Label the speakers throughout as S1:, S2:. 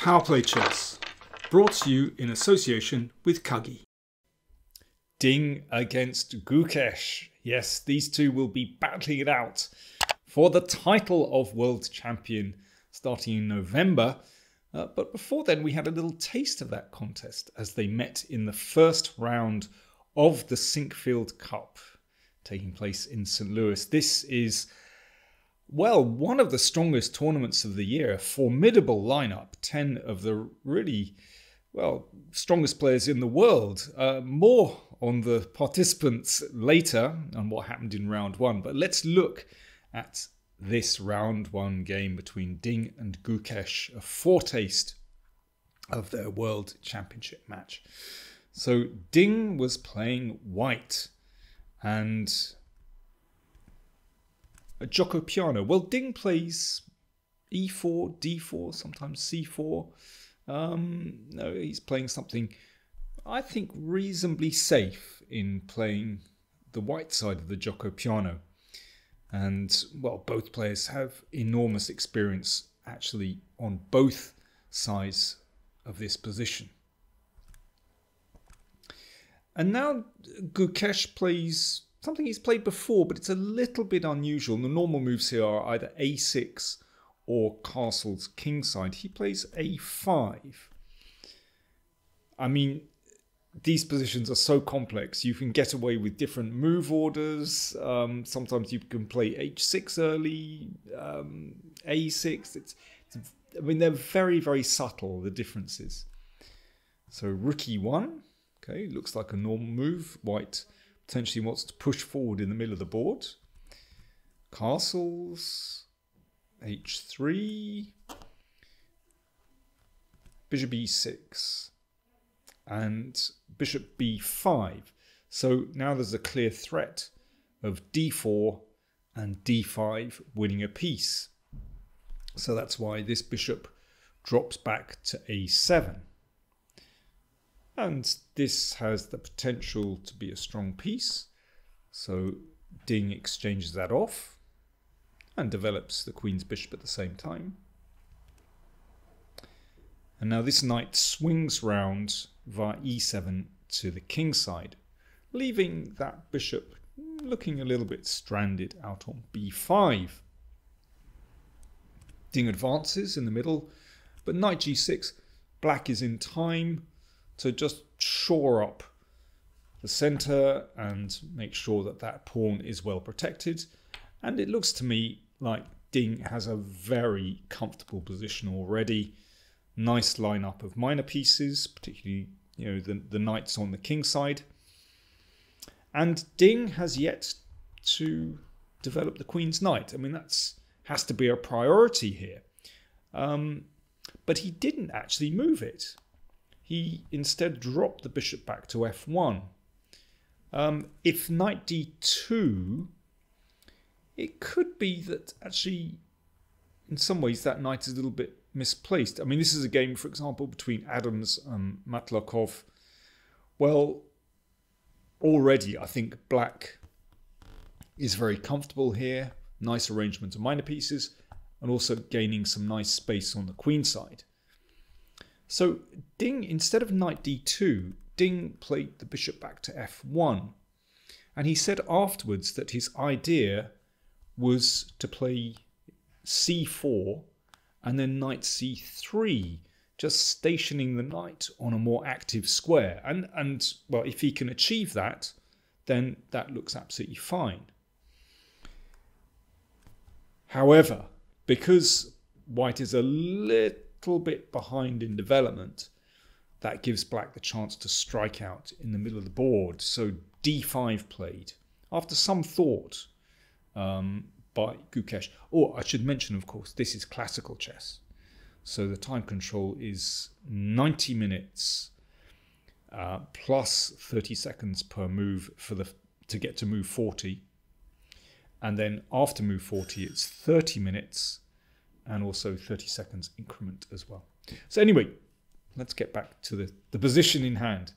S1: PowerPlayChess, brought to you in association with Kagi.
S2: Ding against Gukesh. Yes, these two will be battling it out for the title of World Champion starting in November. But before then, we had a little taste of that contest as they met in the first round of the Sinquefield Cup taking place in St. Louis. This is, well, one of the strongest tournaments of the year. A formidable lineup. 10 of the really, well, strongest players in the world. More on the participants later on what happened in round one. But let's look at this round one game between Ding and Gukesh, a foretaste of their World Championship match. So Ding was playing white and a gioco piano. Well, Ding plays e4, d4, sometimes c4. No, he's playing something, I think, reasonably safe in playing the white side of the gioco piano. And, well, both players have enormous experience actually on both sides of this position. And now Gukesh plays something he's played before, but it's a little bit unusual. The normal moves here are either a6 or castle's kingside. He plays a5. I mean, these positions are so complex. You can get away with different move orders. Sometimes you can play h6 early, a6. I mean, they're very, very subtle, the differences. So rook e1. Okay, looks like a normal move. White potentially wants to push forward in the middle of the board. Castles, h3, bishop e6, and bishop b5. So now there's a clear threat of d4 and d5 winning a piece. So that's why this bishop drops back to a7. And this has the potential to be a strong piece. So Ding exchanges that off and develops the queen's bishop at the same time. And now this knight swings round via e7 to the king side, leaving that bishop looking a little bit stranded out on b5. Ding advances in the middle, but knight g6, black is in time to just shore up the center and make sure that that pawn is well protected. And it looks to me like Ding has a very comfortable position already. Nice lineup of minor pieces, particularly the knights on the king side. And Ding has yet to develop the queen's knight. I mean, that's has to be a priority here. But he didn't actually move it. He instead dropped the bishop back to f1. If knight d2, it could be that actually, in some ways, that knight is a little bit misplaced. I mean, this is a game, for example, between Adams and Matlakov. Well, already I think black is very comfortable here. Nice arrangement of minor pieces, and also gaining some nice space on the queen side. So Ding, instead of knight d2, Ding played the bishop back to f1. And he said afterwards that his idea was to play c4 and then knight c3, just stationing the knight on a more active square. And well, if he can achieve that, then that looks absolutely fine. However, because white is a little bit behind in development, that gives black the chance to strike out in the middle of the board. So d5 played after some thought by Gukesh. Or I should mention, of course, this is classical chess. So the time control is 90 minutes plus 30 seconds per move to get to move 40. And then after move 40, it's 30 minutes and also 30 seconds increment as well. So anyway, let's get back to the position in hand.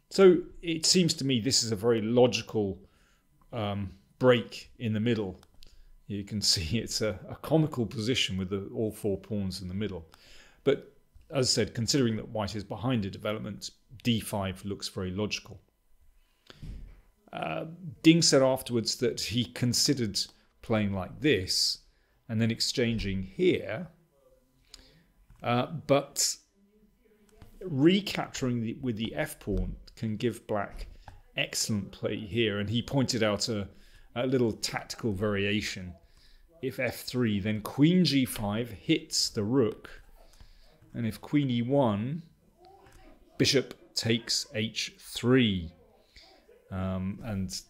S2: So it seems to me this is a very logical break in the middle. You can see it's a comical position with all four pawns in the middle. But as I said, considering that white is behind a development, d5 looks very logical. Ding said afterwards that he considered playing like this and then exchanging here, but recapturing with the f-pawn can give black excellent play here, and he pointed out a little tactical variation. If f3, then queen g5 hits the rook, and if queen e1, bishop takes h3. And this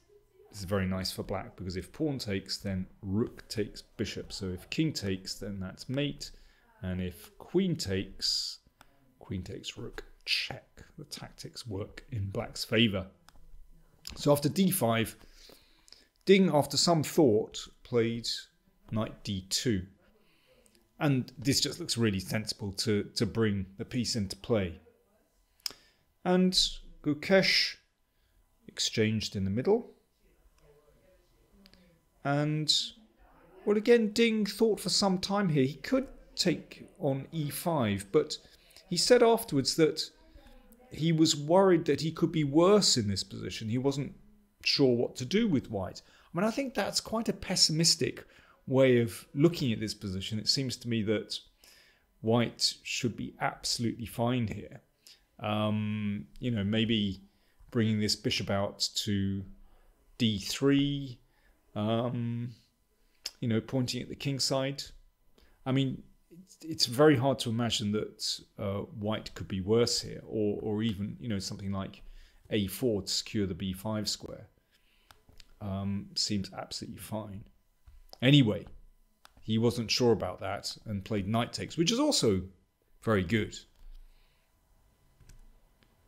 S2: is very nice for black, because if pawn takes, then rook takes bishop. So if king takes, then that's mate, and if queen takes rook, check. The tactics work in black's favour. So after d5, Ding, after some thought, played knight d2. And this just looks really sensible to bring the piece into play. And Gukesh exchanged in the middle. And, well, again, Ding thought for some time here. He could take on e5, but he said afterwards that he was worried that he could be worse in this position. He wasn't sure what to do with white. I mean, I think that's quite a pessimistic way of looking at this position. It seems to me that white should be absolutely fine here. You know, maybe bringing this bishop out to d3, you know, pointing at the king side. I mean, it's very hard to imagine that white could be worse here, or even, you know, something like a4 to secure the b5 square. Seems absolutely fine. Anyway, he wasn't sure about that and played knight takes, which is also very good.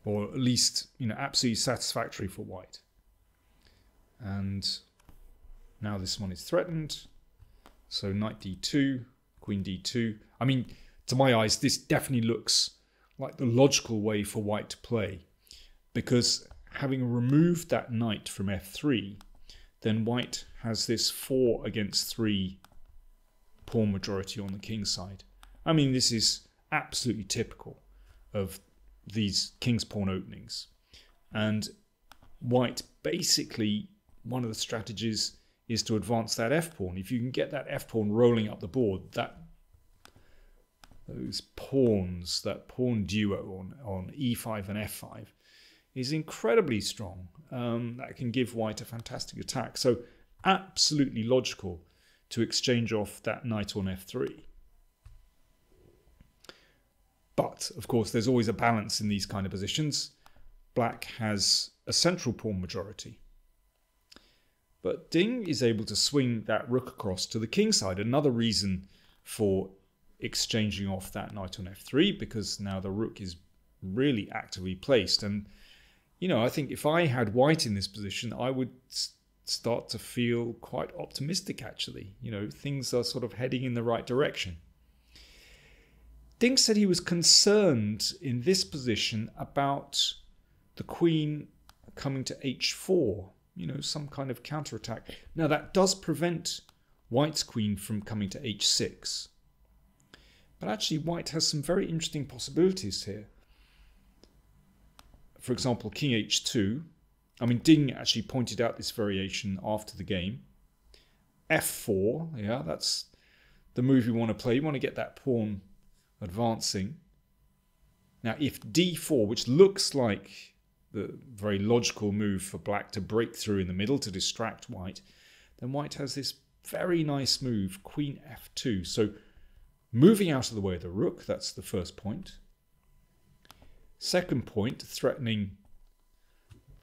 S2: Or at least, you know, absolutely satisfactory for white. And now this one is threatened. So knight d2, queen d2. I mean, to my eyes, this definitely looks like the logical way for white to play, because having removed that knight from f3, then white has this 4 against 3 pawn majority on the king side. I mean, this is absolutely typical of these king's pawn openings. And white, basically, one of the strategies is to advance that f-pawn. If you can get that f-pawn rolling up the board, those pawns, that pawn duo on e5 and f5 is incredibly strong. That can give white a fantastic attack. So absolutely logical to exchange off that knight on f3. But, of course, there's always a balance in these kind of positions. Black has a central pawn majority. But Ding is able to swing that rook across to the king side. Another reason for exchanging off that knight on f3, because now the rook is really actively placed. And, you know, I think if I had white in this position, I would start to feel quite optimistic, actually. You know, things are sort of heading in the right direction. Ding said he was concerned in this position about the queen coming to h4, you know, some kind of counterattack. Now, that does prevent white's queen from coming to h6. But actually, white has some very interesting possibilities here. For example, king h2. I mean, Ding actually pointed out this variation after the game. f4, yeah, that's the move you want to play. You want to get that pawn advancing. Now, if d4, which looks like the very logical move for black to break through in the middle to distract white, then white has this very nice move, queen f2. So moving out of the way of the rook, that's the first point. Second point, threatening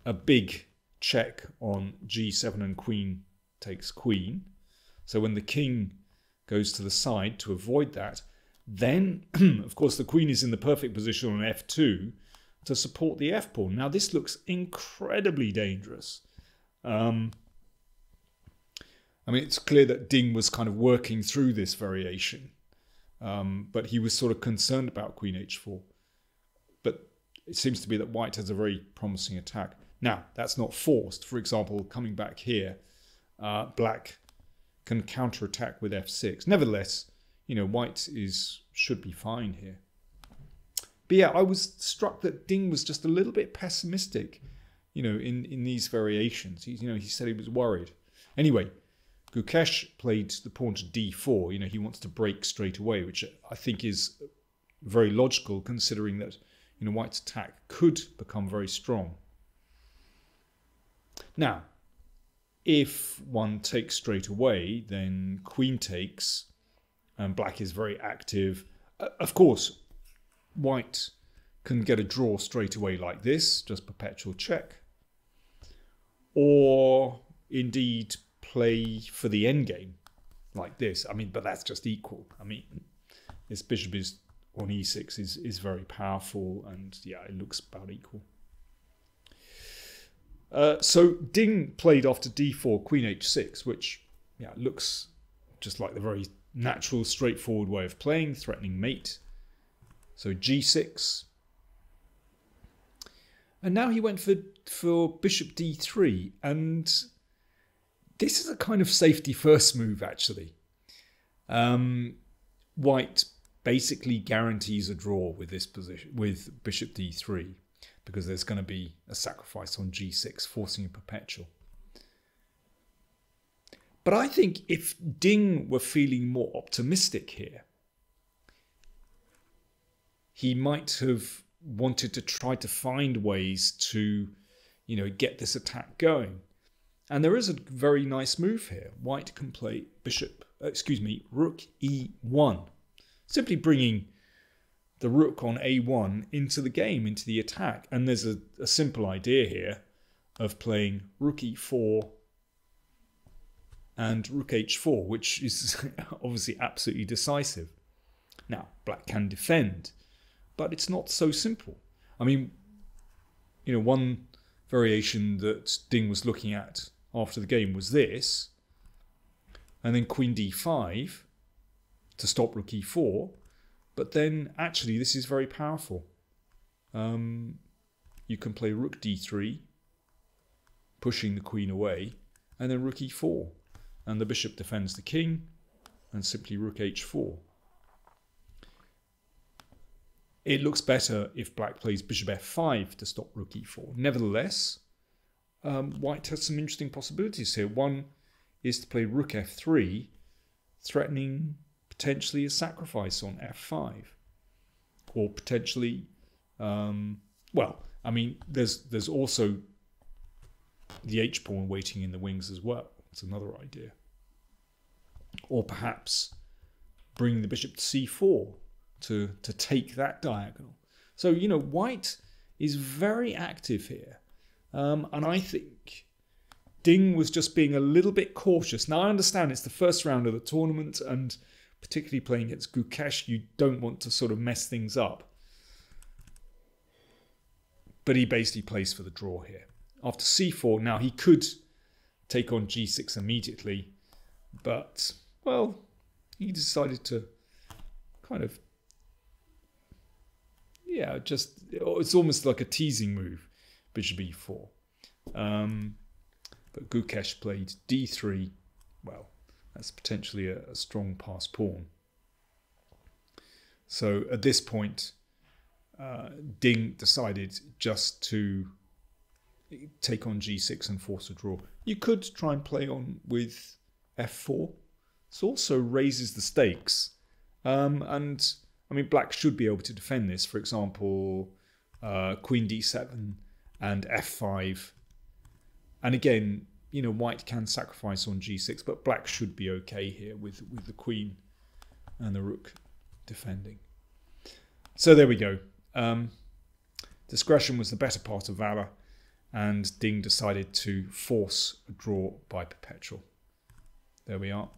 S2: a big check on g7 and queen takes queen. So when the king goes to the side to avoid that, then, of course, the queen is in the perfect position on f2 to support the f-pawn. Now, this looks incredibly dangerous. I mean, it's clear that Ding was kind of working through this variation, but he was sort of concerned about queen h4. But it seems to be that white has a very promising attack. Now, that's not forced. For example, coming back here, black can counterattack with f6. Nevertheless, you know, white should be fine here. But yeah, I was struck that Ding was just a little bit pessimistic, in these variations. He said he was worried. Anyway, Gukesh played the pawn to d4. He wants to break straight away, which I think is very logical considering that, White's attack could become very strong. Now, if one takes straight away, then queen takes, and Black is very active. Of course, White can get a draw straight away like this, just perpetual check. Or indeed play for the endgame like this. But that's just equal. This bishop is on e6 is very powerful, and yeah, it looks about equal. So Ding played off to d4, queen h6, which looks just like the very natural, straightforward way of playing, threatening mate. So g6. And now he went for bishop d3, and this is a kind of safety first move, actually. White basically guarantees a draw with this position, with bishop d3, because there's going to be a sacrifice on g6, forcing a perpetual. But I think if Ding were feeling more optimistic here, he might have wanted to try to find ways to, get this attack going. And there is a very nice move here. White can play rook e1, simply bringing the rook on a1 into the game, into the attack. And there's a simple idea here of playing rook e4 and rook h4, which is obviously absolutely decisive. Now, Black can defend, but it's not so simple. One variation that Ding was looking at after the game was this, and then queen d5 to stop rook e4. But then actually this is very powerful. You can play rook d3, pushing the queen away, and then rook e4, and the bishop defends the king, and simply rook h4. It looks better if Black plays bishop f5 to stop rook e4. Nevertheless, White has some interesting possibilities here. One is to play rook f3, threatening potentially a sacrifice on f5. Or potentially, there's also the h-pawn waiting in the wings as well. That's another idea. Or perhaps bring the bishop to c4 to take that diagonal. So, White is very active here. And I think Ding was just being a little bit cautious. Now, I understand it's the first round of the tournament, and particularly playing against Gukesh, you don't want to sort of mess things up. But he basically plays for the draw here. After c4, now he could take on g6 immediately, but, well, he decided to kind of, it's almost like a teasing move, bishop e4. But Gukesh played d3. Well, that's potentially a strong pass pawn. So at this point, Ding decided just to take on g6 and force a draw. You could try and play on with f4. This also raises the stakes. Black should be able to defend this. For example, queen d7 and f5. And again, White can sacrifice on g6, but Black should be okay here with the queen and the rook defending. So there we go. Discretion was the better part of valor, and Ding decided to force a draw by perpetual. There we are.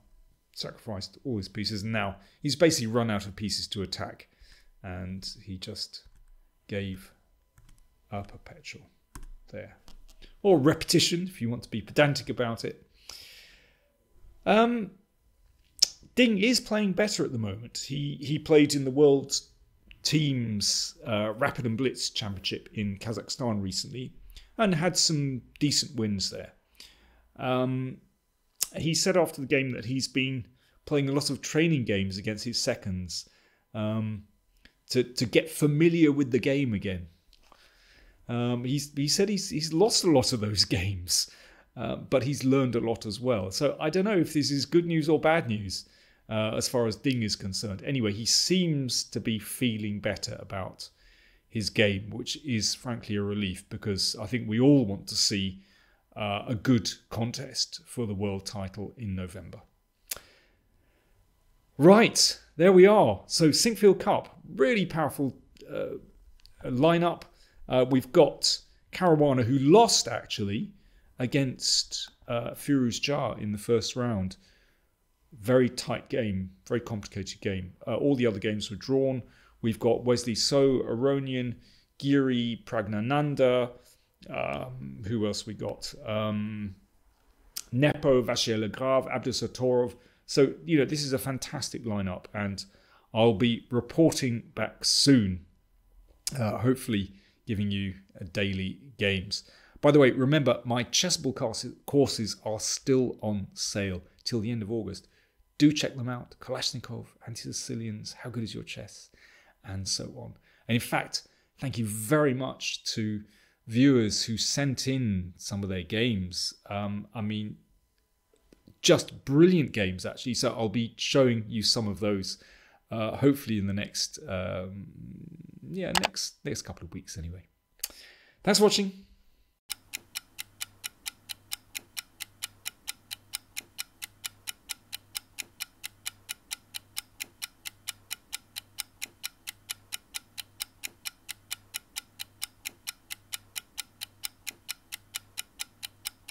S2: Sacrificed all his pieces, and now he's basically run out of pieces to attack, and he just gave a perpetual there. Or repetition, if you want to be pedantic about it. Ding is playing better at the moment. He played in the World Teams Rapid and Blitz Championship in Kazakhstan recently and had some decent wins there. He said after the game that he's been playing a lot of training games against his seconds to to get familiar with the game again. He said he's lost a lot of those games, but he's learned a lot as well. So I don't know if this is good news or bad news as far as Ding is concerned. Anyway, he seems to be feeling better about his game, which is frankly a relief, because I think we all want to see a good contest for the world title in November. Right, there we are. So Sinquefield Cup, really powerful lineup. We've got Caruana, who lost actually against Firuzjar in the first round. Very tight game, very complicated game. All the other games were drawn. We've got Wesley So, Aronian, Giri, Pragnananda. Who else we got? Nepo, Vachier Legrave, Abdusatorov. So, this is a fantastic lineup, and I'll be reporting back soon, hopefully giving you daily games. By the way, remember, my chessable courses are still on sale till the end of August. Do check them out. Kalashnikov, Anti-Sicilians, How Good Is Your Chess, and so on. And in fact, thank you very much to viewers who sent in some of their games. Just brilliant games, actually. So I'll be showing you some of those, hopefully in the next couple of weeks anyway. Thanks for watching.